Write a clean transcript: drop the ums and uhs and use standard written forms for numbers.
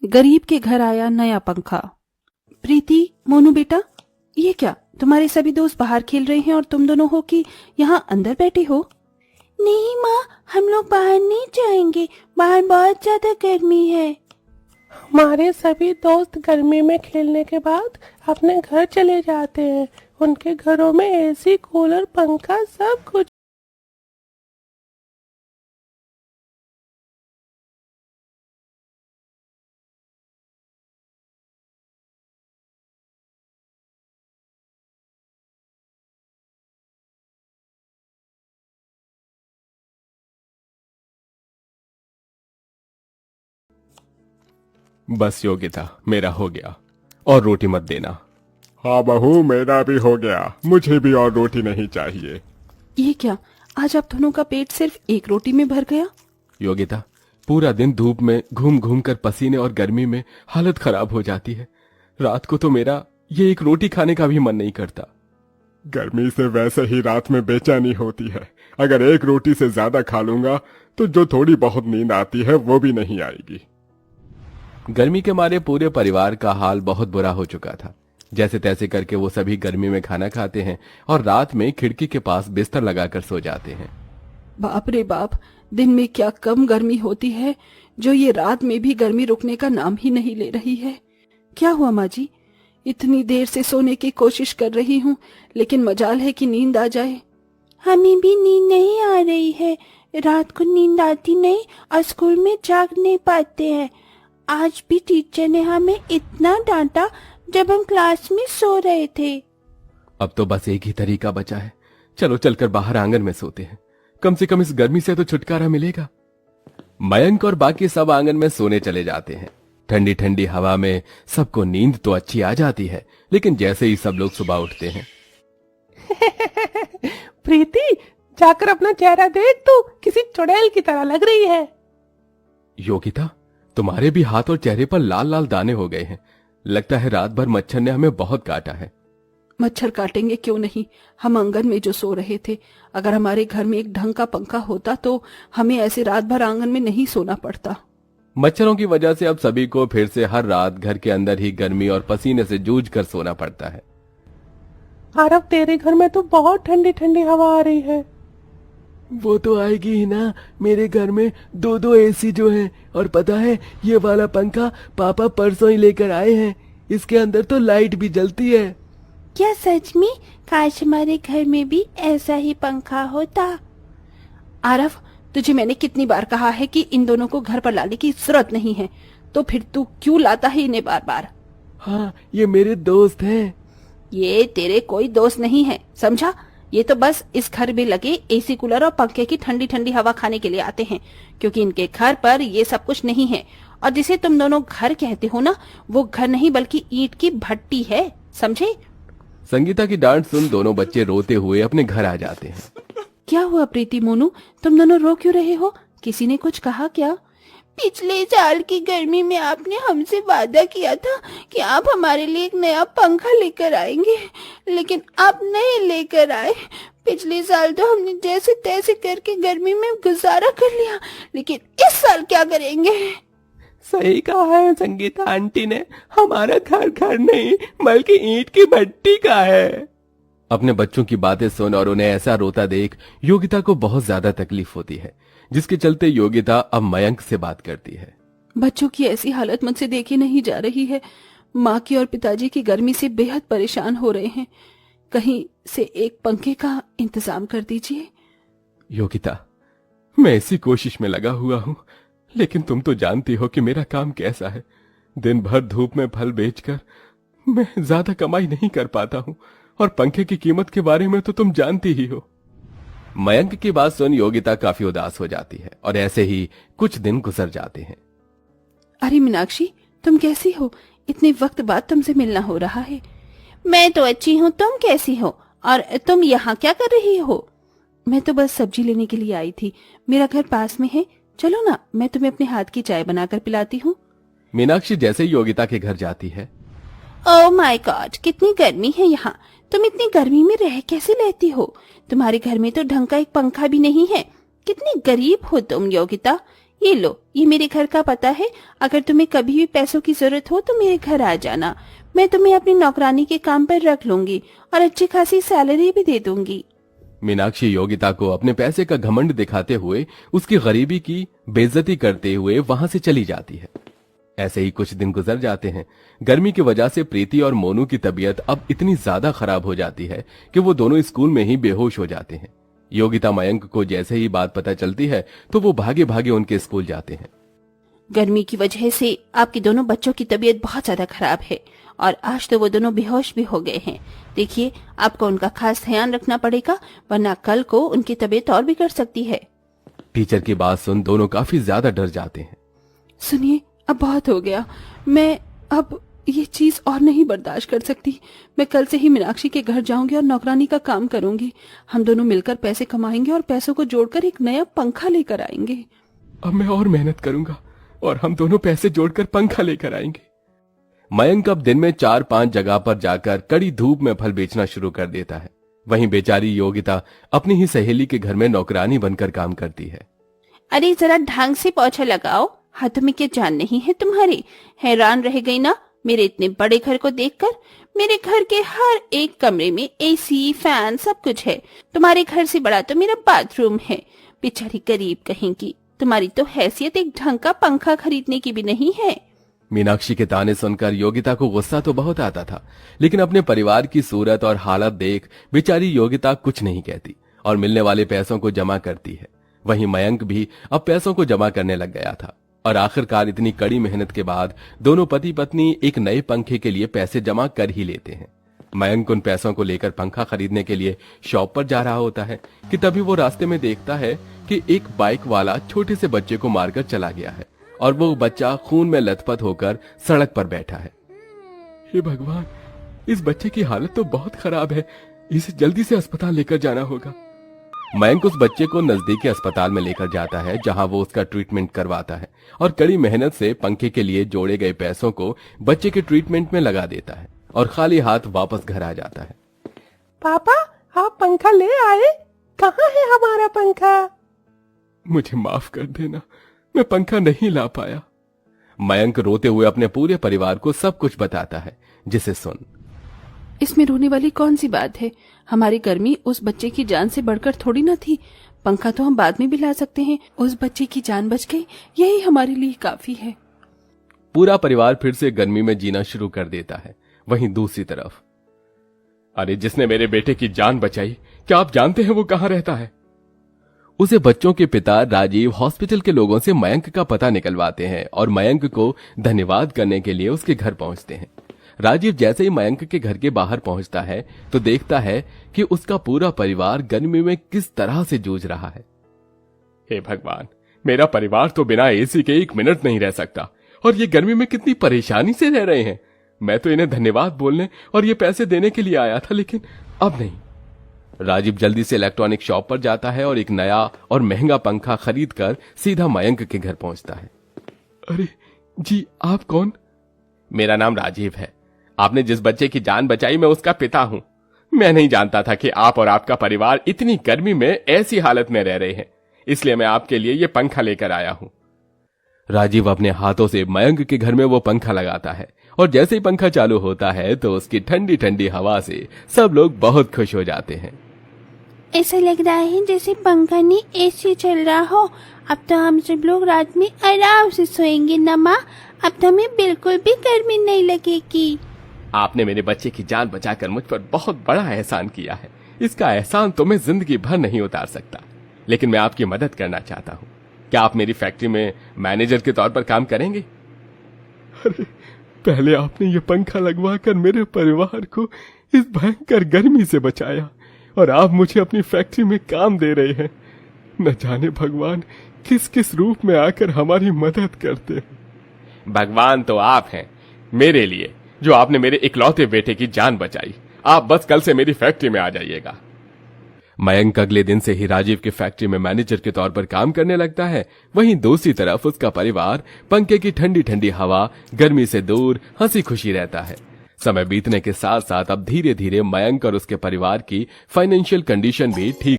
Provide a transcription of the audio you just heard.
गरीब के घर आया नया पंखा। प्रीति, मोनू बेटा, ये क्या, तुम्हारे सभी दोस्त बाहर खेल रहे हैं और तुम दोनों हो कि यहाँ अंदर बैठे हो? नहीं माँ, हम लोग बाहर नहीं जाएंगे, बाहर बहुत ज्यादा गर्मी है। हमारे सभी दोस्त गर्मी में खेलने के बाद अपने घर चले जाते हैं। उनके घरों में एसी, कूलर, पंखा सब कुछ। बस योगिता, मेरा हो गया, और रोटी मत देना। हाँ बहू, मेरा भी हो गया, मुझे भी और रोटी नहीं चाहिए। ये क्या, आज आप दोनों का पेट सिर्फ एक रोटी में भर गया? योगिता, पूरा दिन धूप में घूम घूम कर पसीने और गर्मी में हालत खराब हो जाती है। रात को तो मेरा ये एक रोटी खाने का भी मन नहीं करता। गर्मी से वैसे ही रात में बेचैनी होती है। अगर एक रोटी से ज्यादा खा लूंगा तो जो थोड़ी बहुत नींद आती है वो भी नहीं आएगी। गर्मी के मारे पूरे परिवार का हाल बहुत बुरा हो चुका था। जैसे तैसे करके वो सभी गर्मी में खाना खाते हैं और रात में खिड़की के पास बिस्तर लगाकर सो जाते हैं। बाप रे बाप, दिन में क्या कम गर्मी होती है जो ये रात में भी गर्मी रुकने का नाम ही नहीं ले रही है। क्या हुआ माँ जी? इतनी देर से सोने की कोशिश कर रही हूँ, लेकिन मजाल है कि नींद आ जाए। हमें भी नींद नहीं आ रही है, रात को नींद आती नहीं और स्कूल में जाग नहीं पाते हैं। आज भी टीचर ने हमें इतना डांटा जब हम क्लास में सो रहे थे। अब तो बस एक ही तरीका बचा है, चलो चलकर बाहर आंगन में सोते हैं, कम से कम इस गर्मी से तो छुटकारा मिलेगा। मयंक और बाकी सब आंगन में सोने चले जाते हैं। ठंडी ठंडी हवा में सबको नींद तो अच्छी आ जाती है, लेकिन जैसे ही सब लोग सुबह उठते हैं प्रीति, जाकर अपना चेहरा देख, तू किसी चुड़ैल की तरह लग रही है। योगिता, तुम्हारे भी हाथ और चेहरे पर लाल लाल दाने हो गए हैं। लगता है रात भर मच्छर ने हमें बहुत काटा है। मच्छर काटेंगे क्यों नहीं, हम आंगन में जो सो रहे थे। अगर हमारे घर में एक ढंग का पंखा होता तो हमें ऐसे रात भर आंगन में नहीं सोना पड़ता। मच्छरों की वजह से अब सभी को फिर से हर रात घर के अंदर ही गर्मी और पसीने से जूझ कर सोना पड़ता है। आरव, तेरे घर में तो बहुत ठंडी ठंडी हवा आ रही है। वो तो आएगी ही ना, मेरे घर में दो दो एसी जो हैं, और पता है ये वाला पंखा पापा परसों ही लेकर आए हैं। इसके अंदर तो लाइट भी जलती है। क्या सच में? काश हमारे घर में भी ऐसा ही पंखा होता। आरव, तुझे मैंने कितनी बार कहा है कि इन दोनों को घर पर लाने की जरूरत नहीं है, तो फिर तू क्यों लाता है इन्हें बार बार? हाँ, ये मेरे दोस्त हैं। ये तेरे कोई दोस्त नहीं है, समझा? ये तो बस इस घर में लगे एसी, कूलर और पंखे की ठंडी ठंडी हवा खाने के लिए आते हैं, क्योंकि इनके घर पर ये सब कुछ नहीं है। और जिसे तुम दोनों घर कहते हो ना, वो घर नहीं बल्कि ईंट की भट्टी है, समझे? संगीता की डांट सुन दोनों बच्चे रोते हुए अपने घर आ जाते हैं। क्या हुआ प्रीति, मोनू, तुम दोनों रो क्यों रहे हो? किसी ने कुछ कहा क्या? पिछले साल की गर्मी में आपने हमसे वादा किया था कि आप हमारे लिए एक नया पंखा लेकर आएंगे, लेकिन आप नहीं लेकर आए। पिछले साल तो हमने जैसे तैसे करके गर्मी में गुजारा कर लिया, लेकिन इस साल क्या करेंगे? सही कहा है संगीता आंटी ने, हमारा घर घर नहीं बल्कि ईंट की भट्टी का है। अपने बच्चों की बातें सुन और उन्हें ऐसा रोता देख योगिता को बहुत ज्यादा तकलीफ होती है, जिसके चलते योगिता अब मयंक से बात करती है। बच्चों की ऐसी हालत मुझसे देखी नहीं जा रही है। माँ की और पिताजी की गर्मी से बेहद परेशान हो रहे हैं। कहीं से एक पंखे का इंतजाम कर दीजिए। योगिता, मैं इसी कोशिश में लगा हुआ हूँ, लेकिन तुम तो जानती हो कि मेरा काम कैसा है। दिन भर धूप में फल बेचकर मैं ज्यादा कमाई नहीं कर पाता हूँ, और पंखे की कीमत के बारे में तो तुम जानती ही हो। मयंक की बात सुन योगिता काफी उदास हो जाती है, और ऐसे ही कुछ दिन गुजर जाते हैं। अरे मीनाक्षी, तुम कैसी हो? इतने वक्त बाद तुमसे मिलना हो रहा है। मैं तो अच्छी हूँ, तुम कैसी हो? और तुम यहाँ क्या कर रही हो? मैं तो बस सब्जी लेने के लिए आई थी, मेरा घर पास में है, चलो ना, मैं तुम्हें अपने हाथ की चाय बनाकर पिलाती हूँ। मीनाक्षी जैसे ही योगिता के घर जाती है। ओह माय गॉड, कितनी गर्मी है यहाँ। तुम इतनी गर्मी में रह कैसे लेती हो? तुम्हारे घर में तो ढंग का एक पंखा भी नहीं है। कितनी गरीब हो तुम योगिता। ये लो, ये मेरे घर का पता है। अगर तुम्हें कभी भी पैसों की जरूरत हो तो मेरे घर आ जाना। मैं तुम्हें अपनी नौकरानी के काम पर रख लूंगी और अच्छी खासी सैलरी भी दे दूंगी। मीनाक्षी योगिता को अपने पैसे का घमंड दिखाते हुए उसकी गरीबी की बेइज्जती करते हुए वहां से चली जाती है। ऐसे ही कुछ दिन गुजर जाते हैं। गर्मी की वजह से प्रीति और मोनू की तबीयत अब इतनी ज्यादा खराब हो जाती है कि वो दोनों स्कूल में ही बेहोश हो जाते हैं। योगिता मयंक को जैसे ही बात पता चलती है तो वो भागे भागे उनके स्कूल जाते हैं। गर्मी की वजह से आपके दोनों बच्चों की तबीयत बहुत ज्यादा खराब है और आज तो वो दोनों बेहोश भी हो गए हैं। देखिए, आपको उनका खास ध्यान रखना पड़ेगा, वरना कल को उनकी तबीयत और बिगड़ सकती है। टीचर की बात सुन दोनों काफी ज्यादा डर जाते हैं। सुनिए, अब बहुत हो गया। मैं अब ये चीज और नहीं बर्दाश्त कर सकती। मैं कल से ही मीनाक्षी के घर जाऊंगी और नौकरानी का काम करूंगी। हम दोनों मिलकर पैसे कमाएंगे और पैसों को जोड़कर एक नया पंखा लेकर आएंगे। अब मैं और मेहनत करूंगा और हम दोनों पैसे जोड़कर पंखा लेकर आएंगे। मयंक अब दिन में 4-5 जगह पर जाकर कड़ी धूप में फल बेचना शुरू कर देता है। वहीं बेचारी योगिता अपनी ही सहेली के घर में नौकरानी बनकर काम करती है। अरे जरा ढंग से पोछा लगाओ, हाथों में क्या जान नहीं है तुम्हारी? हैरान रह गई ना मेरे इतने बड़े घर को देखकर। मेरे घर के हर एक कमरे में एसी, फैन सब कुछ है। तुम्हारे घर से बड़ा तो मेरा बाथरूम है। बेचारी गरीब कहेंगी, तुम्हारी तो हैसियत एक ढंग का पंखा खरीदने की भी नहीं है। मीनाक्षी के ताने सुनकर योगिता को गुस्सा तो बहुत आता था, लेकिन अपने परिवार की सूरत और हालत देख बेचारी योगिता कुछ नहीं कहती और मिलने वाले पैसों को जमा करती है। वहीं मयंक भी अब पैसों को जमा करने लग गया था और आखिरकार इतनी कड़ी मेहनत के बाद दोनों पति पत्नी एक नए पंखे के लिए पैसे जमा कर ही लेते हैं। मयंक उन पैसों को लेकर पंखा खरीदने के लिए शॉप पर जा रहा होता है कि तभी वो रास्ते में देखता है कि एक बाइक वाला छोटे से बच्चे को मारकर चला गया है और वो बच्चा खून में लथपथ होकर सड़क पर बैठा है। हे भगवान, इस बच्चे की हालत तो बहुत खराब है, इसे जल्दी से अस्पताल लेकर जाना होगा। मयंक उस बच्चे को नजदीकी अस्पताल में लेकर जाता है जहां वो उसका ट्रीटमेंट करवाता है और कड़ी मेहनत से पंखे के लिए जोड़े गए पैसों को बच्चे के ट्रीटमेंट में लगा देता है और खाली हाथ वापस घर आ जाता है। पापा, आप पंखा ले आए? कहाँ है हमारा पंखा? मुझे माफ कर देना, मैं पंखा नहीं ला पाया। मयंक रोते हुए अपने पूरे परिवार को सब कुछ बताता है, जिसे सुन इसमें रोने वाली कौन सी बात है? हमारी गर्मी उस बच्चे की जान से बढ़कर थोड़ी ना थी। पंखा तो हम बाद में भी ला सकते हैं। उस बच्चे की जान बच गई, यही हमारे लिए काफी है। पूरा परिवार फिर से गर्मी में जीना शुरू कर देता है। वहीं दूसरी तरफ, अरे जिसने मेरे बेटे की जान बचाई, क्या आप जानते हैं वो कहाँ रहता है? उसे बच्चों के पिता राजीव हॉस्पिटल के लोगों से मयंक का पता निकलवाते हैं और मयंक को धन्यवाद करने के लिए उसके घर पहुंचते हैं। राजीव जैसे ही मयंक के घर के बाहर पहुंचता है तो देखता है कि उसका पूरा परिवार गर्मी में किस तरह से जूझ रहा है। हे भगवान, मेरा परिवार तो बिना एसी के 1 मिनट नहीं रह सकता और ये गर्मी में कितनी परेशानी से रह रहे हैं। मैं तो इन्हें धन्यवाद बोलने और ये पैसे देने के लिए आया था, लेकिन अब नहीं। राजीव जल्दी से इलेक्ट्रॉनिक शॉप पर जाता है और एक नया और महंगा पंखा खरीदकर सीधा मयंक के घर पहुंचता है। अरे जी, आप कौन? मेरा नाम राजीव है। आपने जिस बच्चे की जान बचाई, मैं उसका पिता हूं। मैं नहीं जानता था कि आप और आपका परिवार इतनी गर्मी में ऐसी हालत में रह रहे हैं, इसलिए मैं आपके लिए ये पंखा लेकर आया हूं। राजीव अपने हाथों से मयंक के घर में वो पंखा लगाता है और जैसे ही पंखा चालू होता है तो उसकी ठंडी ठंडी हवा से सब लोग बहुत खुश हो जाते हैं। ऐसा लग रहा है जैसे पंखा नहीं एसी चल रहा हो। अब तो हम सब लोग रात में आराम से सोएंगे ना माँ। अब तो हमें बिल्कुल भी गर्मी नहीं लगेगी। आपने मेरे बच्चे की जान बचाकर मुझ पर बहुत बड़ा एहसान किया है। इसका एहसान तो मैं जिंदगी भर नहीं उतार सकता, लेकिन मैं आपकी मदद करना चाहता हूँ। क्या आप मेरी फैक्ट्री में मैनेजर के तौर पर काम करेंगे? अरे, पहले आपने ये पंखा लगवाकर मेरे परिवार को इस भयंकर गर्मी से बचाया और आप मुझे अपनी फैक्ट्री में काम दे रहे हैं। न जाने भगवान किस किस रूप में आकर हमारी मदद करते हैं। भगवान तो आप हैं मेरे लिए, जो आपने मेरे इकलौते बेटे की जान बचाई। आप बस कल से मेरी फैक्ट्री में आ जाइएगा। मयंक अगले दिन से ही राजीव की फैक्ट्री में मैनेजर के तौर पर काम करने लगता है। वहीं दूसरी तरफ उसका परिवार पंखे की ठंडी ठंडी हवा, गर्मी से दूर हंसी खुशी रहता है। समय बीतने के साथ साथ अब धीरे धीरे मयंक और उसके परिवार की फाइनेंशियल कंडीशन भी ठीक